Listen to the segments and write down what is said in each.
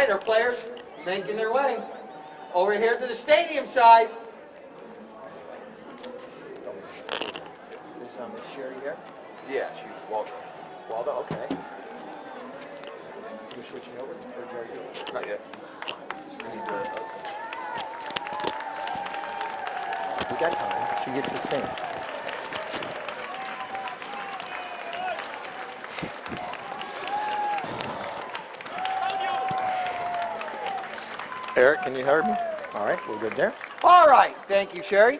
right, our players making their way over here to the stadium side. Is Sherry here? Yeah, she's Waldo. Waldo, okay. You're switching over? Or Jerry? Not yet. We got time. She gets to sing. Eric, can you hear me? All right, we're good there. All right, thank you, Sherry.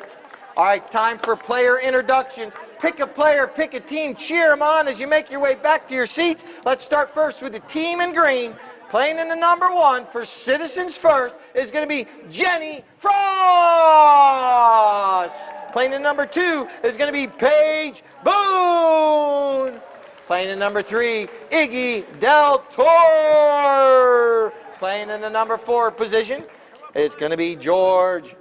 All right, it's time for player introductions. Pick a player, pick a team, cheer them on as you make your way back to your seats. Let's start first with the team in green. Playing in the number 1 for Citizens First is going to be Jenny Frost. Playing in number 2 is going to be Paige Boone. Playing in number 3, Iggy Del Toro. Playing in the number 4 position, it's going to be George.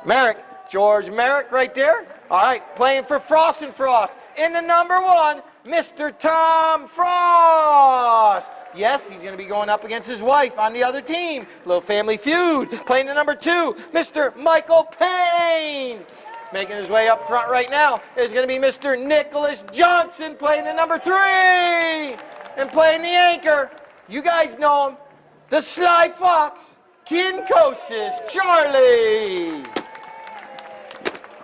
Merrick. George Merrick right there. All right, playing for Frost and Frost. In the number 1, Mr. Tom Frost. Yes, he's going to be going up against his wife on the other team. Little family feud. Playing the number 2, Mr. Michael Payne. Making his way up front right now is going to be Mr. Nicholas Johnson, playing the number 3. And playing the anchor, you guys know him, the Sly Fox, Kinkosis Charlie.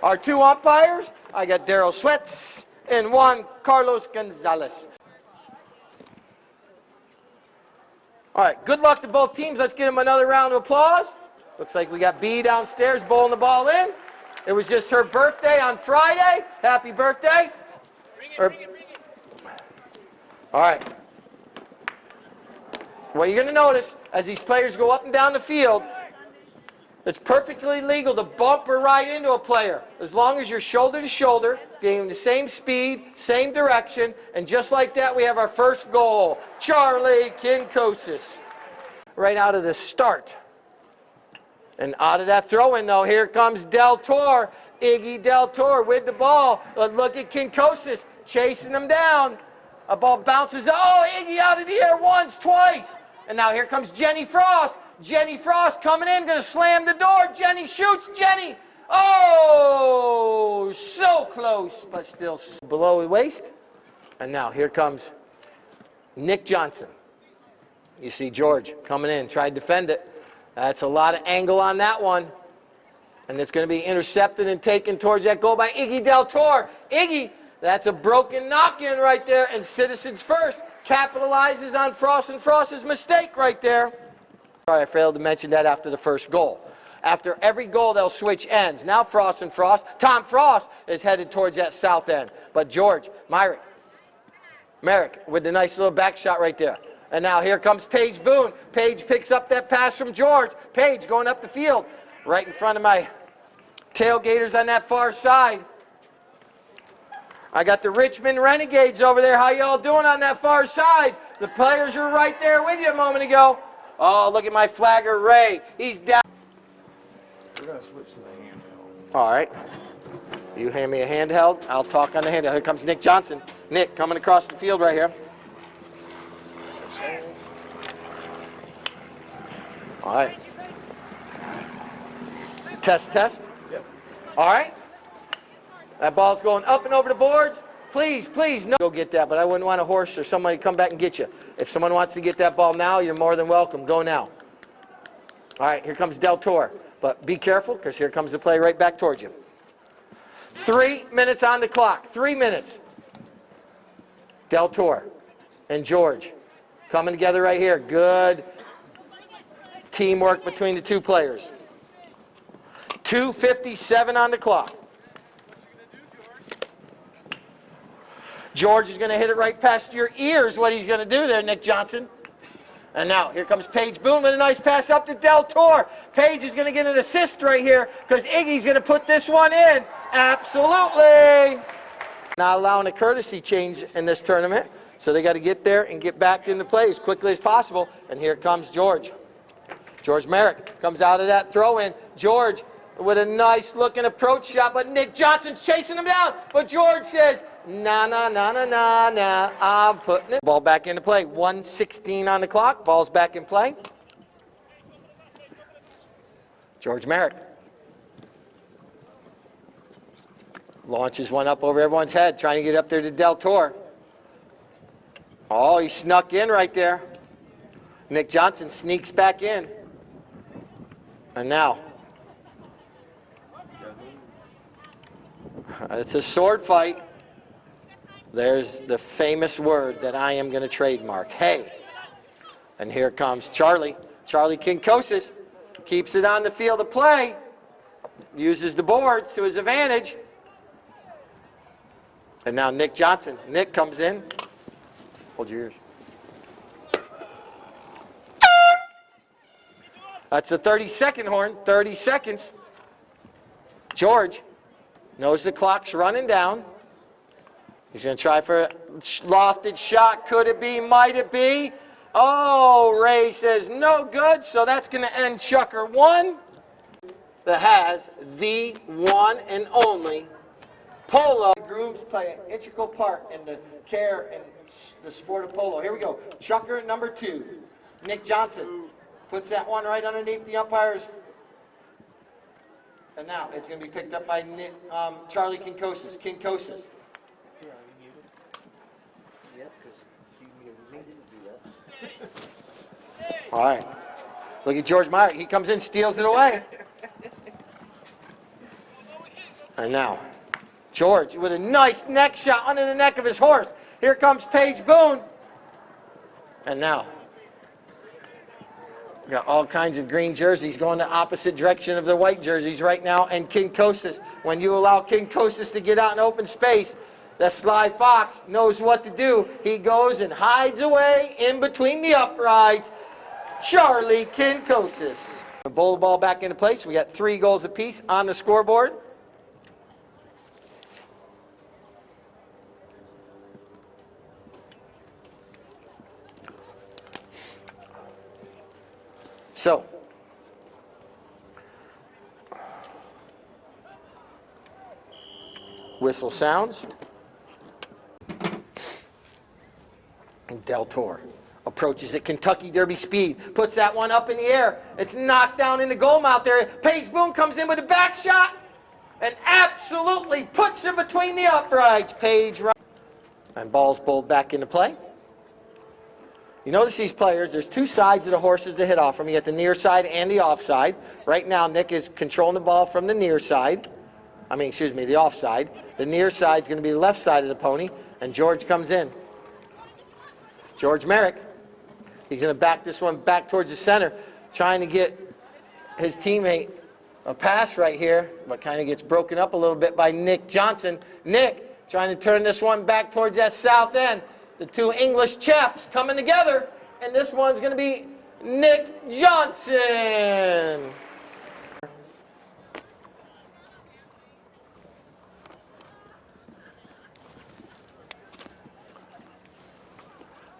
Our 2 umpires, I got Daryl Sweats and Juan Carlos Gonzalez. All right, good luck to both teams. Let's give them another round of applause. Looks like we got B downstairs bowling the ball in. It was just her birthday on Friday. Happy birthday. Bring it. All right. What you're going to notice as these players go up and down the field, it's perfectly legal to bump or ride into a player as long as you're shoulder to shoulder, getting the same speed, same direction, and just like that we have our first goal. Charlie Kinkosis. Right out of the start. And out of that throw-in, though, here comes Del Toro, Iggy Del Toro with the ball. Look at Kinkosis chasing him down. A ball bounces. Oh, Iggy out of the air once, twice. And now here comes Jenny Frost. Jenny Frost coming in, going to slam the door. Jenny shoots. Jenny. Oh, so close, but still below the waist. And now here comes Nick Johnson. You see George coming in, tried to defend it. That's a lot of angle on that one. And it's going to be intercepted and taken towards that goal by Iggy Del Toro. Iggy, that's a broken knock-in right there. And Citizens First capitalizes on Frost and Frost's mistake right there. Sorry, I failed to mention that after the first goal. After every goal, they'll switch ends. Now Frost and Frost. Tom Frost is headed towards that south end. But George, Merrick with the nice little back shot right there. And now here comes Paige Boone. Paige picks up that pass from George. Paige going up the field right in front of my tailgaters on that far side. I got the Richmond Renegades over there. How y'all doing on that far side? The players were right there with you a moment ago. Oh, look at my flagger, Ray. He's down. We're going to switch to the handheld. All right. You hand me a handheld. I'll talk on the handheld. Here comes Nick Johnson. Nick coming across the field right here. All right. Test. Yep. All right. That ball's going up and over the boards. Please, no. Go get that, but I wouldn't want a horse or somebody to come back and get you. If someone wants to get that ball now, you're more than welcome. Go now. All right, here comes Del Toro. But be careful, because here comes the play right back towards you. 3 minutes on the clock. 3 minutes. Del Toro and George coming together right here. Good teamwork between the two players. 2:57 on the clock. George is going to hit it right past your ears, what he's going to do there, Nick Johnson. And now, here comes Paige Boone with a nice pass up to Del Toro. Paige is going to get an assist right here because Iggy's going to put this one in. Absolutely. Not allowing a courtesy change in this tournament, so they got to get there and get back into play as quickly as possible. And here comes George. George Merrick comes out of that throw-in. George with a nice looking approach shot, but Nick Johnson's chasing him down. But George says, Na, na, na, na, na, na. I'm putting it. Ball back into play. 1:16 on the clock. Ball's back in play. George Merrick. Launches one up over everyone's head, trying to get up there to Del Toro. Oh, he snuck in right there. Nick Johnson sneaks back in. And now, it's a sword fight. There's the famous word that I am going to trademark. Hey. And here comes Charlie. Charlie Kinkosis keeps it on the field of play. Uses the boards to his advantage. And now Nick Johnson. Nick comes in. Hold your ears. That's the 30-second horn. 30 seconds. George knows the clock's running down. He's going to try for a lofted shot. Could it be? Might it be? Oh, Ray says no good, so that's going to end Chucker 1. That has the one and only Polo. Grooms play an integral part in the care and the sport of polo. Here we go. Chucker number 2. Nick Johnson puts that one right underneath the umpire's. And now it's going to be picked up by Charlie Kinkosis. Kinkosis. All right. Look at George Meyer. He comes in, steals it away. And now, George with a nice neck shot under the neck of his horse. Here comes Paige Boone. And now, we got all kinds of green jerseys going the opposite direction of the white jerseys right now. And Kinkosis, when you allow Kinkosis to get out in open space, the Sly Fox knows what to do. He goes and hides away in between the uprights. Charlie Kinkosis. Bowl the ball back into place. We got 3 goals apiece on the scoreboard. So, whistle sounds. Del Toro approaches at Kentucky Derby speed, puts that one up in the air. It's knocked down in the goal mouth there. Paige Boone comes in with a back shot and absolutely puts it between the uprights. Paige, and ball's bowled back into play. You notice these players, there's 2 sides of the horses to hit off from. You got the near side and the off side. Right now, Nick is controlling the ball from the near side. The off side. The near side's going to be the left side of the pony, and George comes in. George Merrick. He's going to back this one back towards the center, trying to get his teammate a pass right here, but kind of gets broken up a little bit by Nick Johnson. Nick trying to turn this one back towards that south end. The 2 English chaps coming together, and this one's going to be Nick Johnson.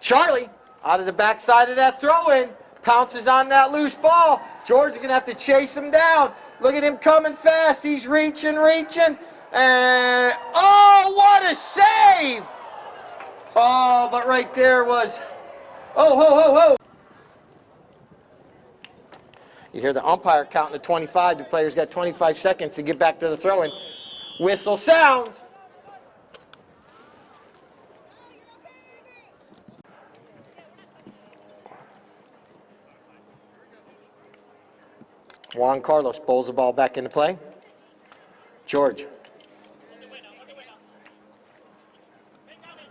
Charlie, out of the backside of that throw-in, pounces on that loose ball. George is going to have to chase him down. Look at him coming fast. He's reaching, and oh, what a save! Oh, but right there was, oh, ho, ho, ho. You hear the umpire counting to 25. The player's got 25 seconds to get back to the throw-in. Whistle sounds. Juan Carlos bowls the ball back into play. George.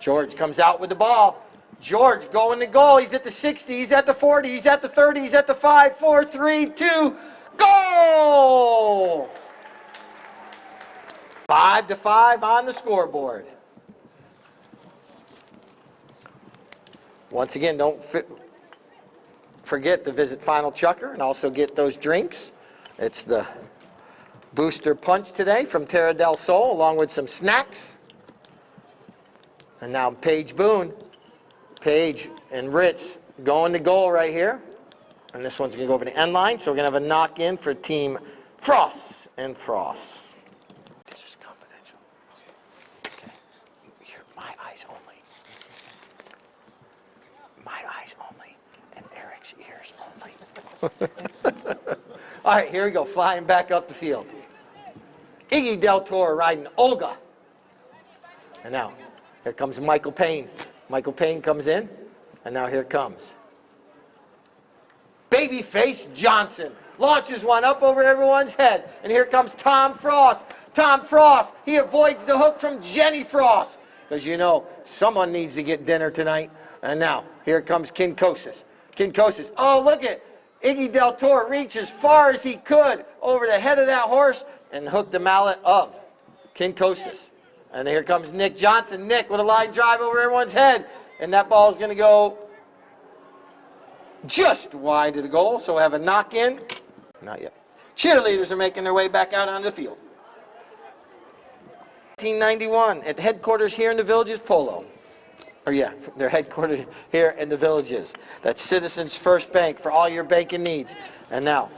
George comes out with the ball. George going to goal. He's at the 60. He's at the 40. He's at the 30. He's at the 5, 4, 3, 2. Goal! 5-5 on the scoreboard. Once again, don't forget to visit Final Chucker and also get those drinks. It's the Booster Punch today from Terra del Sol, along with some snacks. And now Paige Boone. Paige and Ritz going to goal right here. And this one's going to go over the end line, so we're going to have a knock-in for Team Frost and Frost. This is confidential. Okay. box ears all night. All right, here we go, flying back up the field. Iggy Del Toro riding Olga. And now, here comes Michael Payne. Michael Payne comes in, and now here comes Babyface Johnson. Launches one up over everyone's head. And here comes Tom Frost. Tom Frost, he avoids the hook from Jenny Frost. Because you know, someone needs to get dinner tonight. And now, here comes Kinkosis. Kinkosis, oh look at Iggy Del Toro reach as far as he could over the head of that horse and hook the mallet of Kinkosis. And here comes Nick Johnson. Nick with a line drive over everyone's head. And that ball is going to go just wide of the goal. So we have a knock-in. Not yet. Cheerleaders are making their way back out onto the field. 1991 at the headquarters here in the Villages, Polo. Or yeah, they're headquartered here in the Villages. That's Citizens First Bank for all your banking needs. And now,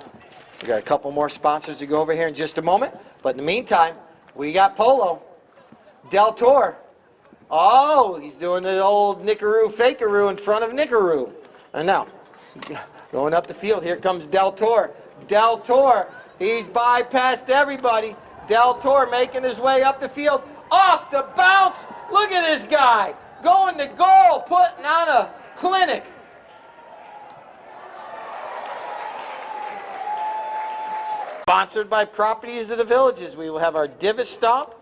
we got a couple more sponsors to go over here in just a moment. But in the meantime, we got Polo. Del Toro. Oh, he's doing the old Nickaroo fakeroo in front of Nickaroo. And now, going up the field, here comes Del Toro. Del Toro, he's bypassed everybody. Del Toro making his way up the field. Off the bounce. Look at this guy. Going to goal, putting on a clinic. Sponsored by Properties of the Villages, we will have our Divot Stomp,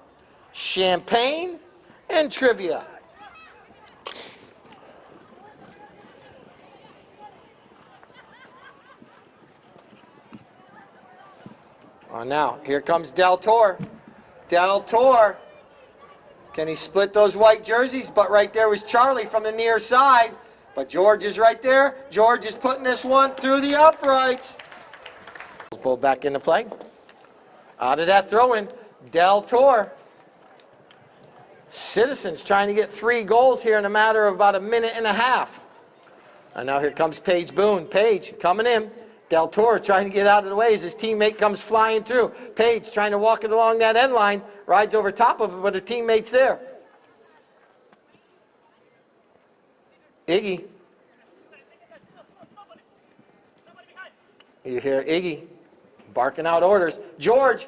champagne, and trivia. Oh, now, here comes Del Toro. Del Toro. Can he split those white jerseys? But right there was Charlie from the near side. But George is right there. George is putting this one through the uprights. Pulled back into play. Out of that throw-in, Del Toro. Citizens trying to get 3 goals here in a matter of about a minute and a half. And now here comes Paige Boone. Paige coming in. Del Toro trying to get out of the way as his teammate comes flying through. Paige trying to walk it along that end line. Rides over top of it, but her teammate's there. Iggy. You hear Iggy barking out orders. George.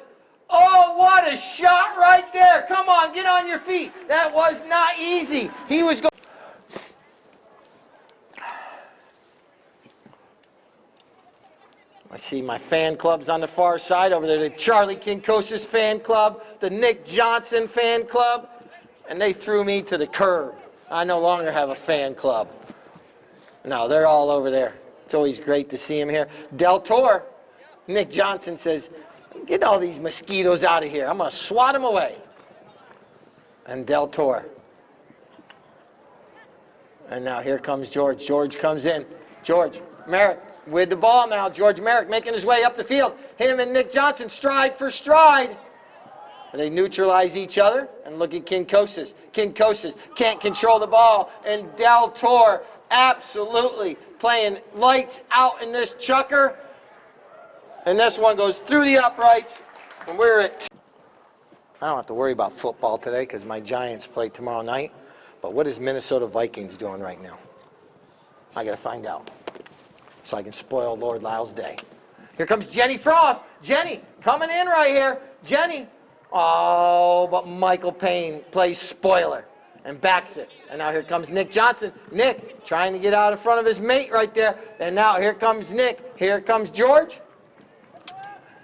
Oh, what a shot right there. Come on, get on your feet. That was not easy. He was going. I see my fan clubs on the far side over there. The Charlie Kinkosis fan club, the Nick Johnson fan club, and they threw me to the curb. I no longer have a fan club. No, they're all over there. It's always great to see him here. Del Toro, Nick Johnson says, get all these mosquitoes out of here. I'm going to swat them away. And Del Toro. And now here comes George. George comes in. George, Merrick. With the ball now, George Merrick making his way up the field. Him and Nick Johnson stride for stride. And they neutralize each other. And look at Kinkosis. Kinkosis can't control the ball. And Del Toro absolutely playing lights out in this chucker. And this one goes through the uprights. And we're at... I don't have to worry about football today because my Giants play tomorrow night. But what is Minnesota Vikings doing right now? I got to find out, so I can spoil Lord Lyle's day. Here comes Jenny Frost. Jenny coming in right here. Jenny. Oh, but Michael Payne plays spoiler and backs it. And now here comes Nick Johnson. Nick trying to get out in front of his mate right there. And now here comes Nick. Here comes George.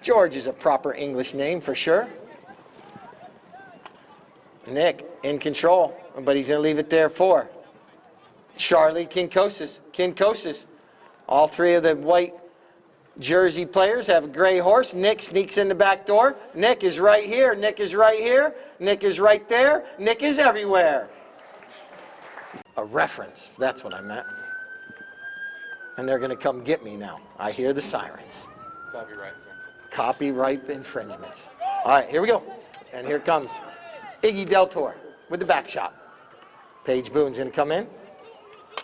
George is a proper English name for sure. Nick in control, but he's going to leave it there for Charlie Kinkosis. Kinkosis. All 3 of the white jersey players have a gray horse. Nick sneaks in the back door. Nick is right here. Nick is right here. Nick is right there. Nick is everywhere. A reference. That's what I meant. And they're going to come get me now. I hear the sirens. Copyright infringement. Copyright infringements. All right, here we go. And here comes Iggy Del Toro with the back shot. Paige Boone's going to come in.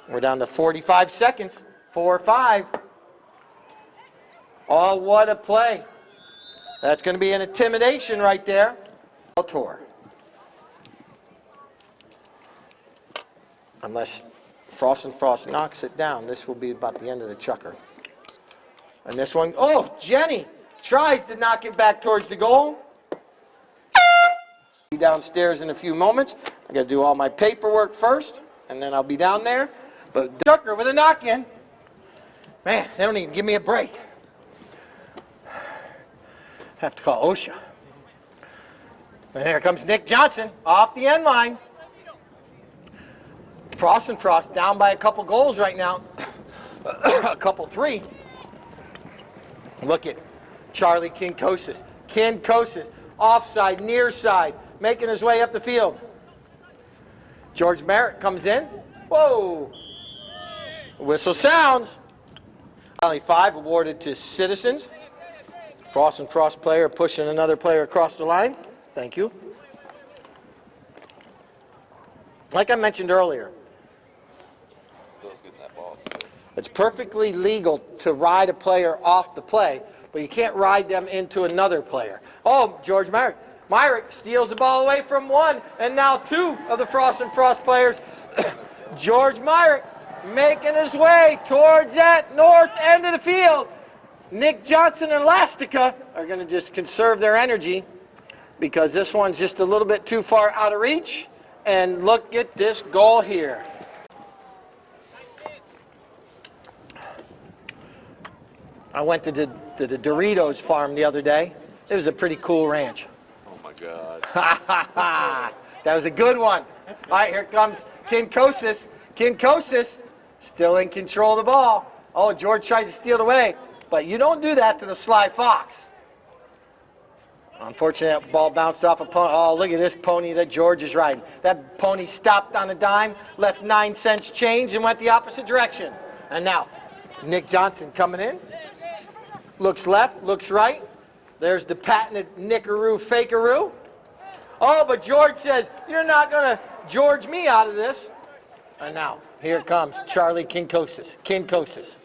We're down to 45 seconds. 4-5. Oh, what a play. That's going to be an intimidation right there. Del Toro. Unless Frost and Frost knocks it down. This will be about the end of the chukker. And this one, oh, Jenny tries to knock it back towards the goal. Be downstairs in a few moments. I got to do all my paperwork first, and then I'll be down there. But chukker with a knock-in. Man, they don't even give me a break. Have to call OSHA. And here comes Nick Johnson off the end line. Frost and Frost down by a couple goals right now. A couple, 3. Look at Charlie Kinkosis. Kinkosis, offside, near side, making his way up the field. George Merritt comes in. Whoa! Whistle sounds. Only 5 awarded to Citizens. Frost and Frost player pushing another player across the line. Thank you. Like I mentioned earlier, Feels good in that ball. it's perfectly legal to ride a player off the play, but you can't ride them into another player. Oh, George Myrick. Myrick steals the ball away from 1, and now 2 of the Frost and Frost players. George Myrick making his way towards that north end of the field. Nick Johnson and Elastica are going to just conserve their energy because this one's just a little bit too far out of reach. And look at this goal here. I went to the Doritos farm the other day. It was a pretty cool ranch. Oh my God. That was a good one. All right, here comes Kinkosis. Kinkosis still in control of the ball. Oh, George tries to steal it away, but you don't do that to the Sly Fox. Unfortunately, that ball bounced off a pony. Oh, look at this pony that George is riding. That pony stopped on a dime, left 9 cents change, and went the opposite direction. And now, Nick Johnson coming in. Looks left, looks right. There's the patented nickaroo fakeroo. Oh, but George says, you're not going to George me out of this. And now, here comes Charlie Kinkosis. Kinkosis.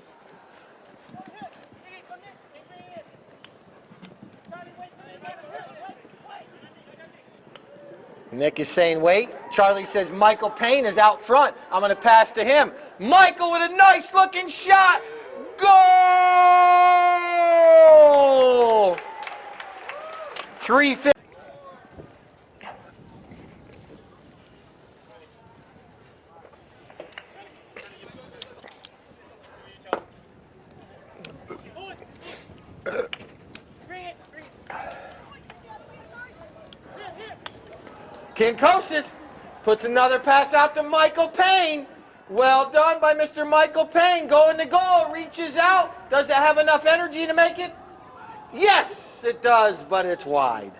Nick is saying, wait. Charlie says, Michael Payne is out front. I'm going to pass to him. Michael with a nice looking shot. Goal! 3-50. Kinkosis puts another pass out to Michael Payne. Well done by Mr. Michael Payne. Going to goal, reaches out. Does it have enough energy to make it? Yes, it does, but it's wide.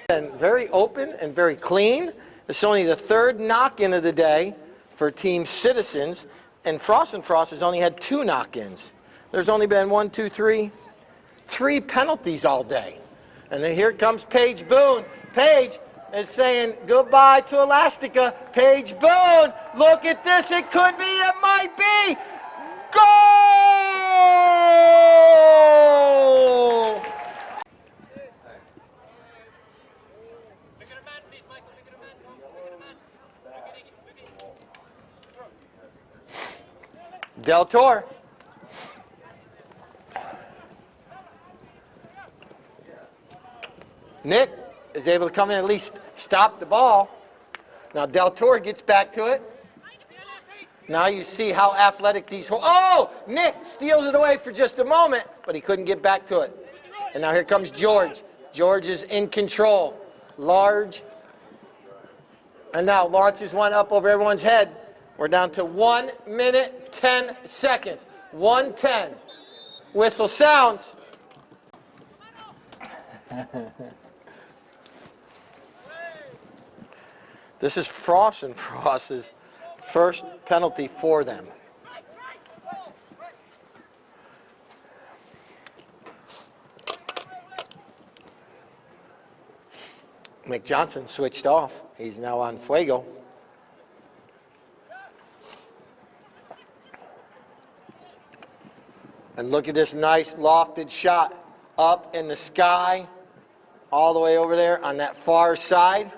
And very open and very clean. It's only the 3rd knock-in of the day for Team Citizens, and Frost has only had 2 knock-ins. There's only been 3 penalties all day. And then here comes Paige Boone. Paige is saying goodbye to Elastica. Paige Boone, look at this. It could be, it might be. Goal! Del Toro. Nick is able to come in and at least stop the ball. Now Del Toro gets back to it. Now you see how athletic these... Oh! Nick steals it away for just a moment, but he couldn't get back to it. And now here comes George. George is in control. Large. And now launches one up over everyone's head. We're down to 1 minute, 10 seconds. 1:10. Whistle sounds. This is Frost and Frost's first penalty for them. Mick Johnson switched off. He's now on Fuego. And look at this nice lofted shot up in the sky, all the way over there on that far side.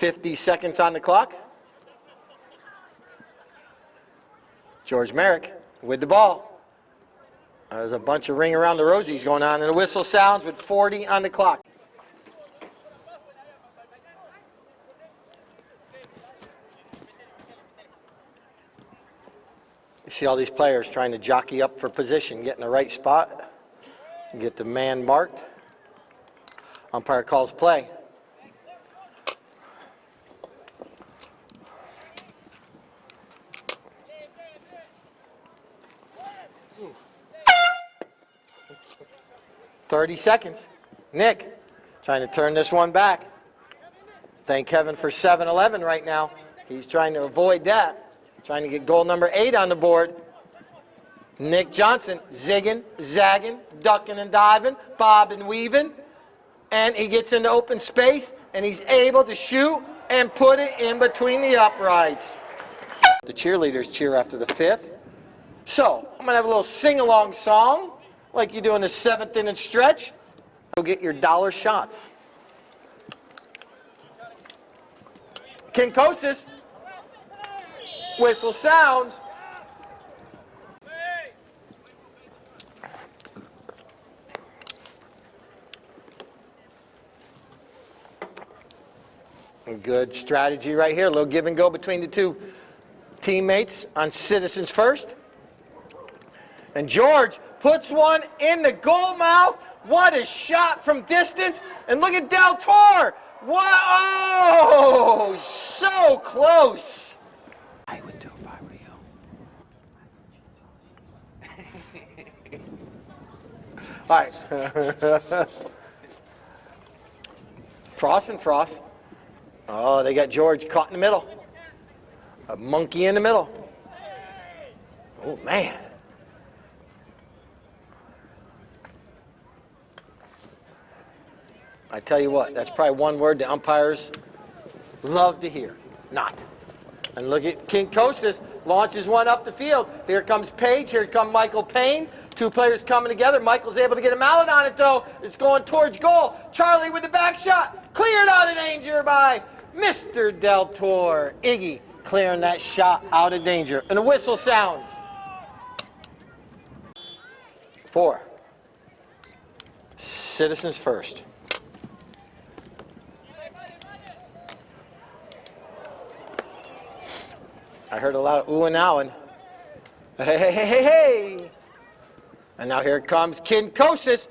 50 seconds on the clock. George Merrick with the ball. There's a bunch of ring around the rosies going on, and the whistle sounds with 40 on the clock. You see all these players trying to jockey up for position, get in the right spot, get the man marked. Umpire calls play. Ooh. 30 seconds. Nick trying to turn this one back. Thank heaven for 7-11 right now. He's trying to avoid that. Trying to get goal number 8 on the board. Nick Johnson zigging, zagging, ducking and diving, bobbing and weaving. And he gets into open space, and he's able to shoot and put it in between the uprights. The cheerleaders cheer after the 5th. So, I'm going to have a little sing-along song, like you do in the 7th inning stretch. Go get your dollar shots. Kinkosis. Whistle sounds. Good strategy right here. A little give and go between the two teammates on Citizens First. And George puts one in the goal mouth. What a shot from distance. And look at Del Torre. What? Oh, so close. I would do if I were you. All right. Frost and Frost. Oh, they got George caught in the middle. A monkey in the middle. Oh, man. I tell you what, that's probably one word the umpires love to hear. Not. And look at Kinkosis launches one up the field. Here comes Page. Here comes Michael Payne. Two players coming together. Michael's able to get a mallet on it, though. It's going towards goal. Charlie with the back shot. Cleared out of danger by Mr. Del Torre. Iggy clearing that shot out of danger. And the whistle sounds. 4. Citizens First. I heard a lot of ooh and ahhing. Hey, hey, hey, hey, hey. And now here comes Kinkosis.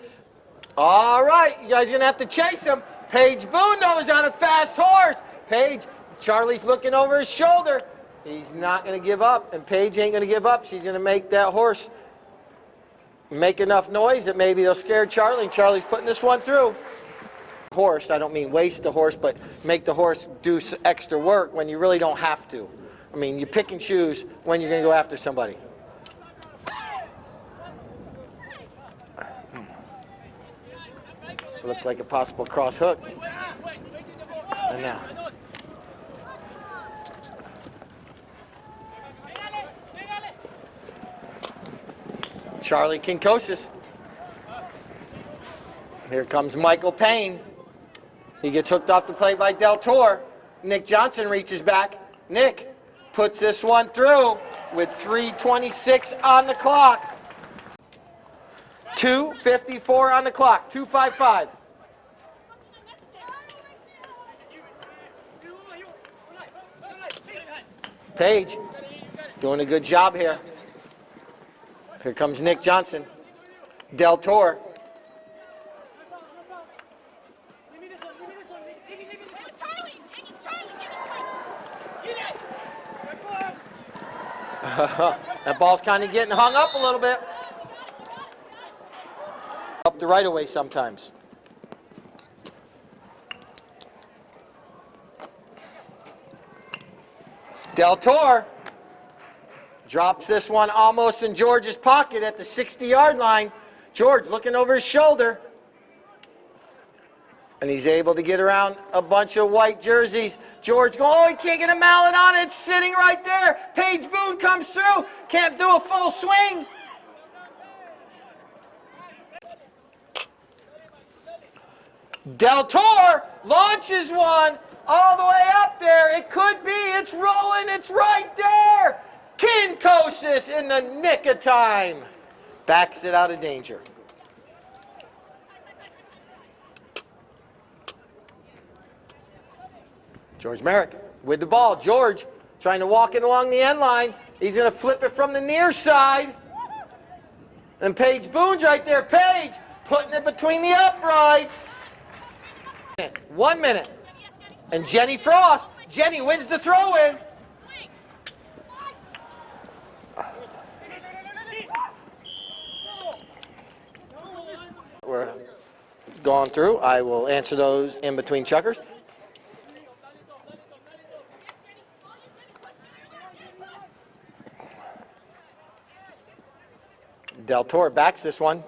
All right, you guys are going to have to chase him. Paige Boone, though, is on a fast horse. Paige, Charlie's looking over his shoulder. He's not going to give up, and Paige ain't going to give up. She's going to make that horse make enough noise that maybe they'll scare Charlie, and Charlie's putting this one through. Horse, I don't mean waste the horse, but make the horse do extra work when you really don't have to. I mean, you pick and choose when you're going to go after somebody. Looked like a possible cross hook. And now. Charlie Kinkosis. Here comes Michael Payne. He gets hooked off the plate by Del Torre. Nick Johnson reaches back. Nick puts this one through with 3:26 on the clock. 2:54 on the clock. 2:55. Page doing a good job here. Here comes Nick Johnson. Del Torre. That ball's kind of getting hung up a little bit. Up the right of way sometimes. Del Torre drops this one almost in George's pocket at the 60-yard line. George looking over his shoulder. And he's able to get around a bunch of white jerseys. George going, oh, he can't get a mallet on it. It's sitting right there. Paige Boone comes through. Can't do a full swing. Del Torre launches one all the way up there. It could be. It's rolling. It's right there. Kinkosis in the nick of time. Backs it out of danger. George Merrick with the ball. George trying to walk it along the end line. He's going to flip it from the near side. And Paige Boone's right there. Paige putting it between the uprights. 1 minute. And Jenny Frost. Jenny wins the throw-in. We're going through. I will answer those in between chuckers. Del Toro backs this one.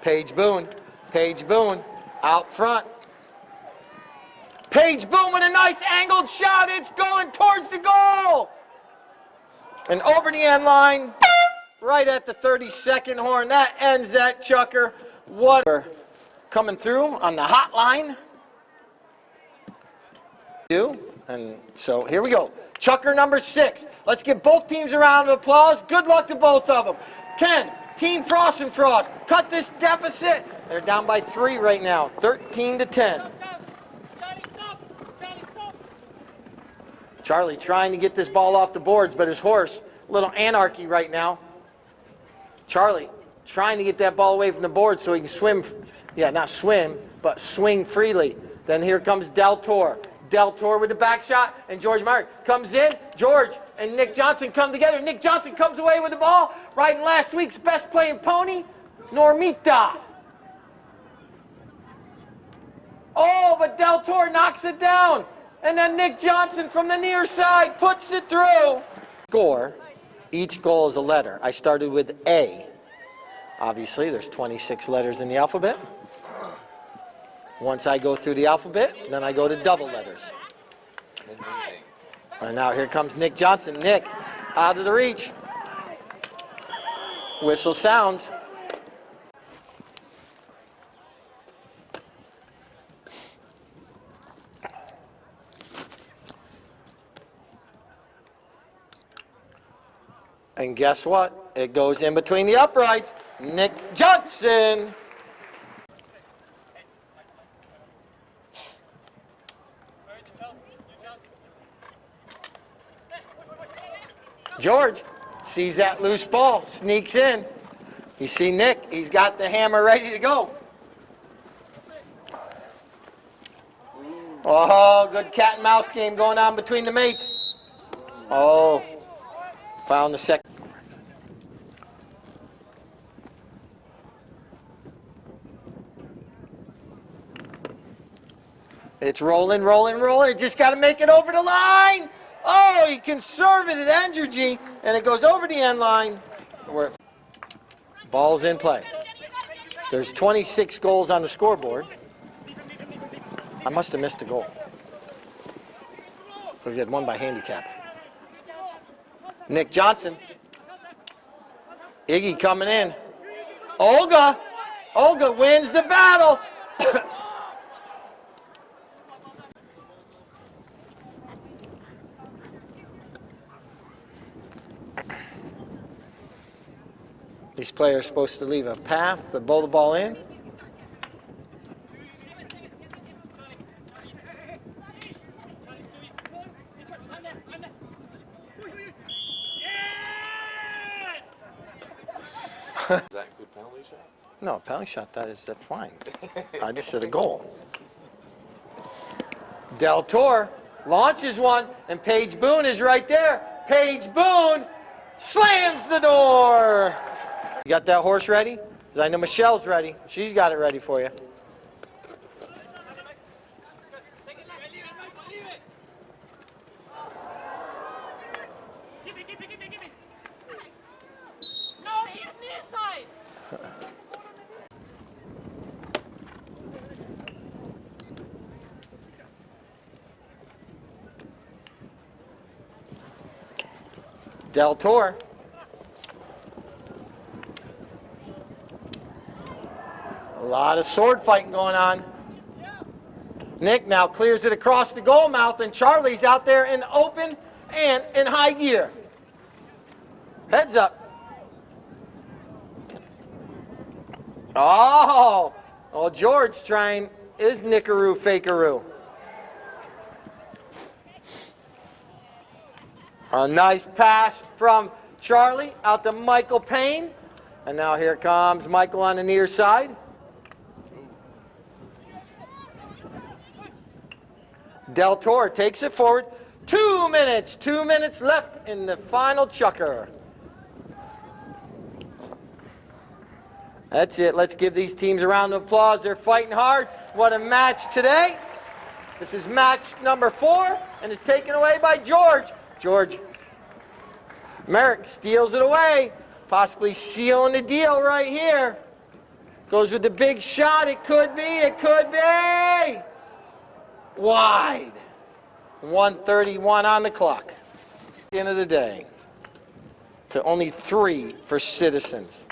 Paige Boone. Paige Boone out front. Paige Boone with a nice angled shot. It's going towards the goal. And over the end line, right at the 32nd horn. That ends that chukker. What coming through on the hotline. And so here we go. Chukker number 6. Let's give both teams a round of applause. Good luck to both of them. Ken, Team Frost and Frost, cut this deficit. They're down by 3 right now, 13-10. Charlie trying to get this ball off the boards, but his horse, a little anarchy right now. Charlie trying to get that ball away from the board so he can swim, not swim, but swing freely. Then here comes Del Toro. Del Toro with the back shot, and George Merrick comes in. George and Nick Johnson come together. Nick Johnson comes away with the ball, riding last week's best playing pony, Normita. Oh, but Del Toro knocks it down. And then Nick Johnson from the near side puts it through. Score, each goal is a letter. I started with A. Obviously, there's 26 letters in the alphabet. Once I go through the alphabet, then I go to double letters. And now here comes Nick Johnson. Nick, out of the reach. Whistle sounds. And guess what? It goes in between the uprights. Nick Johnson. George sees that loose ball, sneaks in. You see Nick, he's got the hammer ready to go. Oh, good cat and mouse game going on between the mates. Oh, found the second. It's rolling, rolling, rolling. Just got to make it over the line. Oh, he conservative energy, and it goes over the end line. Ball's in play. There's 26 goals on the scoreboard. I must have missed a goal. We had one by handicap. Nick Johnson. Iggy coming in. Olga wins the battle. These players are supposed to leave a path to bowl the ball in. Does that include penalty shots? No, penalty shot, that's fine. I just said a goal. Del Toro launches one, and Paige Boone is right there. Paige Boone slams the door. You got that horse ready? Because I know Michelle's ready. She's got it ready for you. Del Toro. A lot of sword fighting going on. Nick now clears it across the goal mouth, and Charlie's out there in open and in high gear. Heads up. Oh, George trying his nickaroo fakeroo. A nice pass from Charlie out to Michael Payne. And now here comes Michael on the near side. Del Toro takes it forward. 2 minutes. 2 minutes left in the final chukker. That's it. Let's give these teams a round of applause. They're fighting hard. What a match today. This is match number 4 and it's taken away by George. George. Merrick steals it away. Possibly sealing the deal right here. Goes with the big shot. It could be. It could be. Wide. 1:31 on the clock. At the end of the day. To only 3 for Citizens.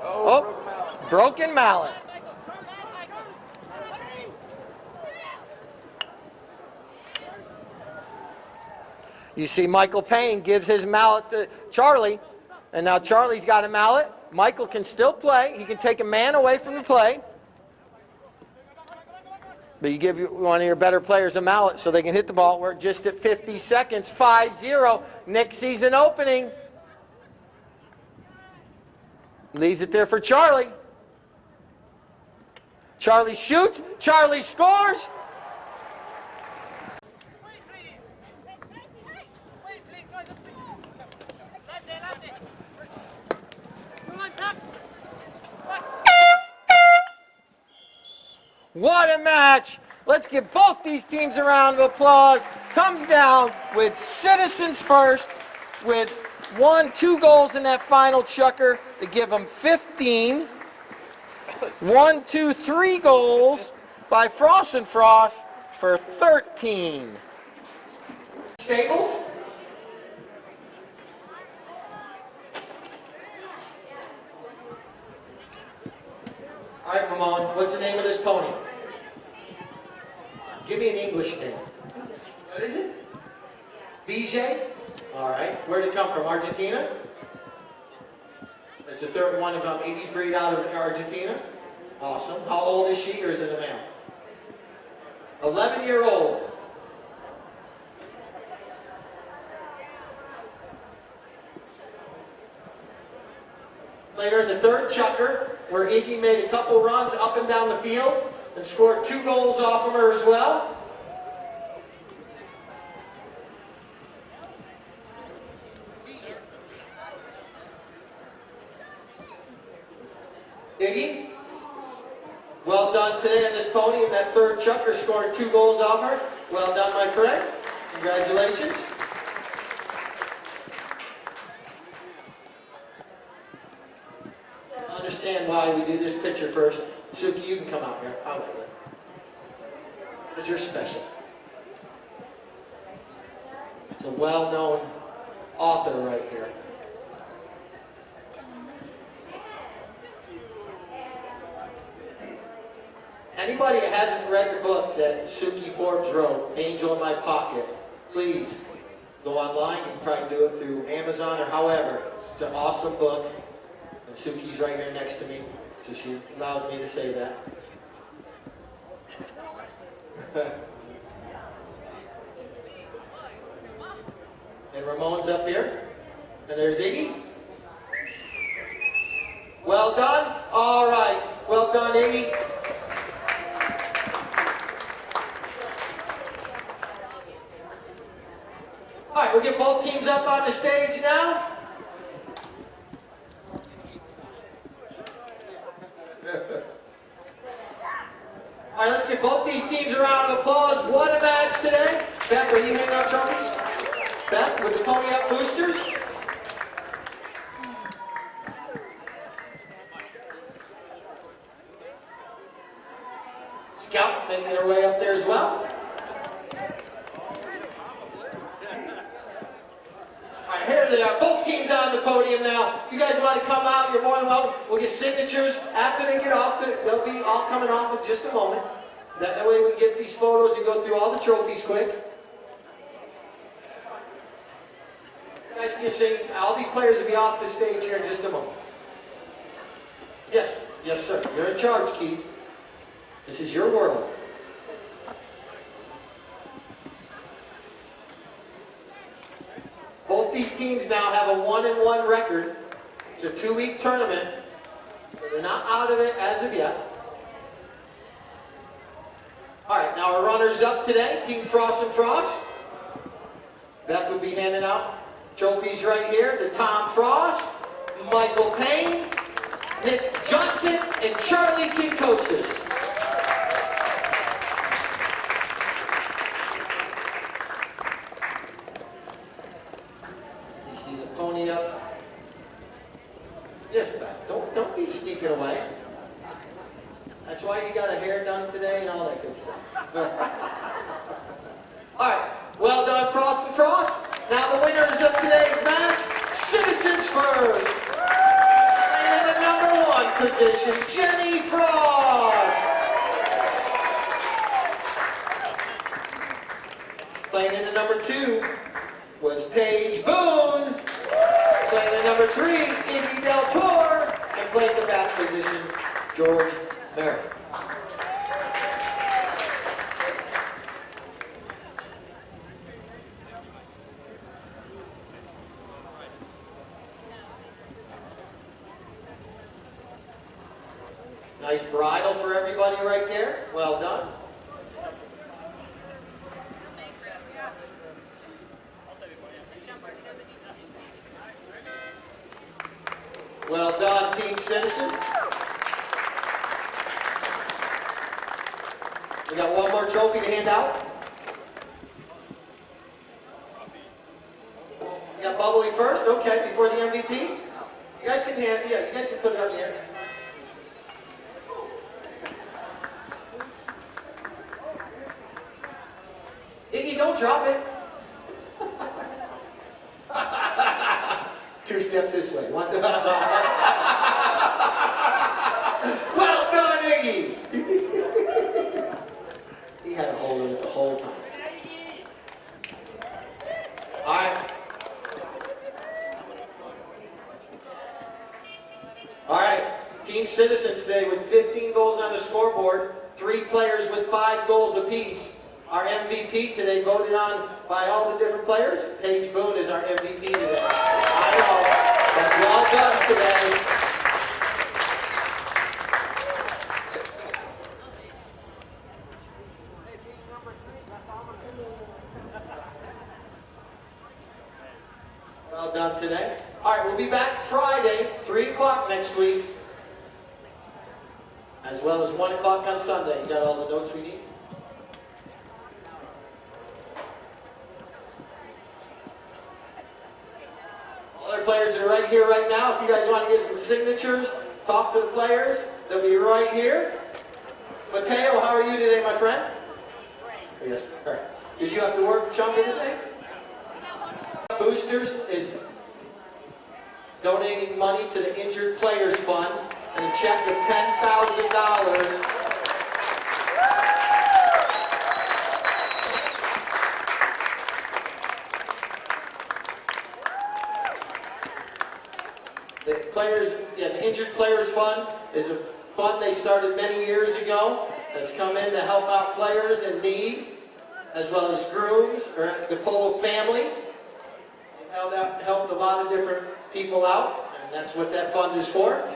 Oh, broken mallet. You see Michael Payne gives his mallet to Charlie, and now Charlie's got a mallet. Michael can still play. He can take a man away from the play. But you give one of your better players a mallet so they can hit the ball. We're just at 50 seconds, 5-0. Nick sees an opening. Leaves it there for Charlie. Charlie shoots. Charlie scores. What a match. Let's give both these teams a round of applause. Comes down with Citizens first with 2 goals in that final chukker to give them 15. 1, 2, 3 goals by Frost and Frost for 13. Staples. All right, Ramon, what's the name of this pony? Give me an English name. What is it? BJ? All right. Where did it come from? Argentina? It's the third one of 80s breed out of Argentina. Awesome. How old is she, or is it a male? 11-year-old. Later in the third chukker, where Iggy made a couple runs up and down the field and scored 2 goals off of her as well. Iggy, well done today on this pony in that third chukker, scoring 2 goals off her. Well done, my friend. Congratulations. Understand why we do this picture first. Suki, you can come out here. I'll do it. Because you're special. It's a well-known author right here. Anybody that hasn't read the book that Suki Forbes wrote, Angel in My Pocket, please go online. You can probably do it through Amazon or however. It's an awesome book. And Suki's right here next to me, so she allows me to say that. And Ramon's up here. And there's Iggy. Well done. All right. Well done, Iggy. All right, we'll get both teams up on the stage now. All right, let's give both these teams a round of applause. What a match today. Beth, are you hanging out trophies? Beth, with the Pony Up boosters. Scout making their way up there as well. All right, here they are, both teams on the podium now. If you guys want to come out, you're more than welcome. We'll get signatures after they get off. They'll be all coming off in just a moment. That way we can get these photos and go through all the trophies quick. You guys can sing. All these players will be off the stage here in just a moment. Yes, yes, sir. You're in charge, Keith. This is your world. Both these teams now have a 1-1 record. It's a 2-week tournament. They're not out of it as of yet. All right, now our runners-up today, Team Frost and Frost. Beth will be handing out trophies right here to Tom Frost, Michael Payne, Nick Johnson, and Charlie Kinkosis. You see the pony up? Yes, Beth. Don't be sneaking away. That's why you got a hair done today and all that good stuff. All right. Well done, Frost and Frost. Now the winners of today's match, Citizens first. And in the number 1 position, Jenny Frost. Playing in the number 2 was Paige Boone. Playing in number 3, Iggy Del Toro. And playing the back position, George Merrick. Nice bridle for everybody right there. Well done. Well done, Team Citizens. We got one more trophy to hand out. We got Bubbly first, okay, before the MVP. You guys can hand, yeah, you guys can put it up here. Iggy, don't drop it. 2 steps this way. 1. Well done, Iggy. He had a hold of it the whole time. All right. All right. Team Citizens today with 15 goals on the scoreboard. 3 players with 5 goals apiece. Our MVP today, voted on by all the different players. Paige Boone is our MVP today. I know. That's well done today. Well done today. All right, we'll be back Friday, 3 o'clock next week, as well as 1 o'clock on Sunday. You got all the notes we need? Other players are right here right now. If you guys want to get some signatures, talk to the players. They'll be right here. Mateo, how are you today, my friend? Great. Yes. All right. Did you have to work chunky today? Boosters is donating money to the Injured Players Fund and a check of $10,000. The Injured Players Fund is a fund they started many years ago that's come in to help out players in need, as well as grooms or the Polo family. They've helped a lot of different people out, and that's what that fund is for.